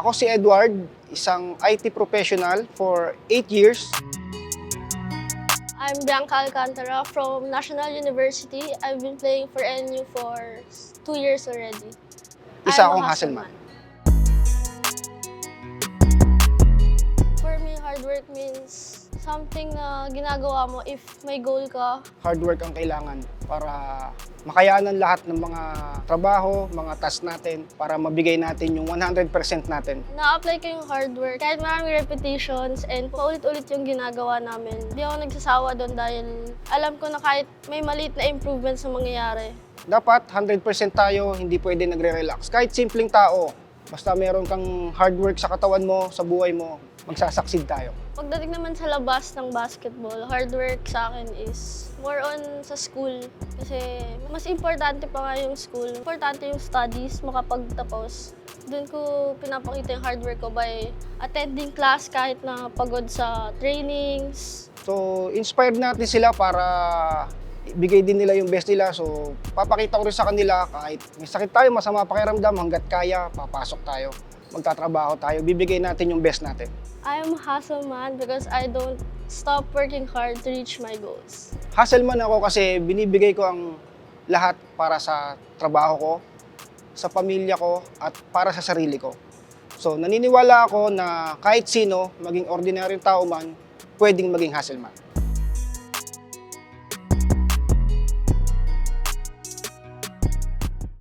Ako si Edward, isang IT professional for 8 years. I'm Bianca Alcantara from National University. I've been playing for NU for 2 years already. Isa I'm a akong Hasselman. For me, hard work means something na ginagawa mo if may goal ka. Hard work ang kailangan para makayanan lahat ng mga trabaho, mga task natin para mabigay natin yung 100% natin. Na-apply ko yung hard work. Kahit maraming repetitions and paulit-ulit yung ginagawa namin. Hindi ako nagsasawa doon dahil alam ko na kahit may maliit na improvements na mangyayari. Dapat 100% tayo, hindi pwede nagre-relax. Kahit simpleng tao, basta meron kang hard work sa katawan mo, sa buhay mo, magsasucceed tayo. Pagdating naman sa labas ng basketball, hard work sa akin is more on sa school. Kasi mas importante pa nga yung school. Importante yung studies, makapagtapos. Doon ko pinapakita yung hard work ko by attending class kahit na pagod sa trainings. So, inspired natin sila para ibigay din nila yung best nila. So, papakita ko rin sa kanila kahit may sakit tayo, masama pakiramdam, hanggat kaya, papasok tayo, magtatrabaho tayo, bibigay natin yung best natin. I'm a hustle man because I don't stop working hard to reach my goals. Hasselman ako kasi binibigay ko ang lahat para sa trabaho ko, sa pamilya ko, at para sa sarili ko. So, naniniwala ako na kahit sino, maging ordinaryong tao man, pwedeng maging Hasselman.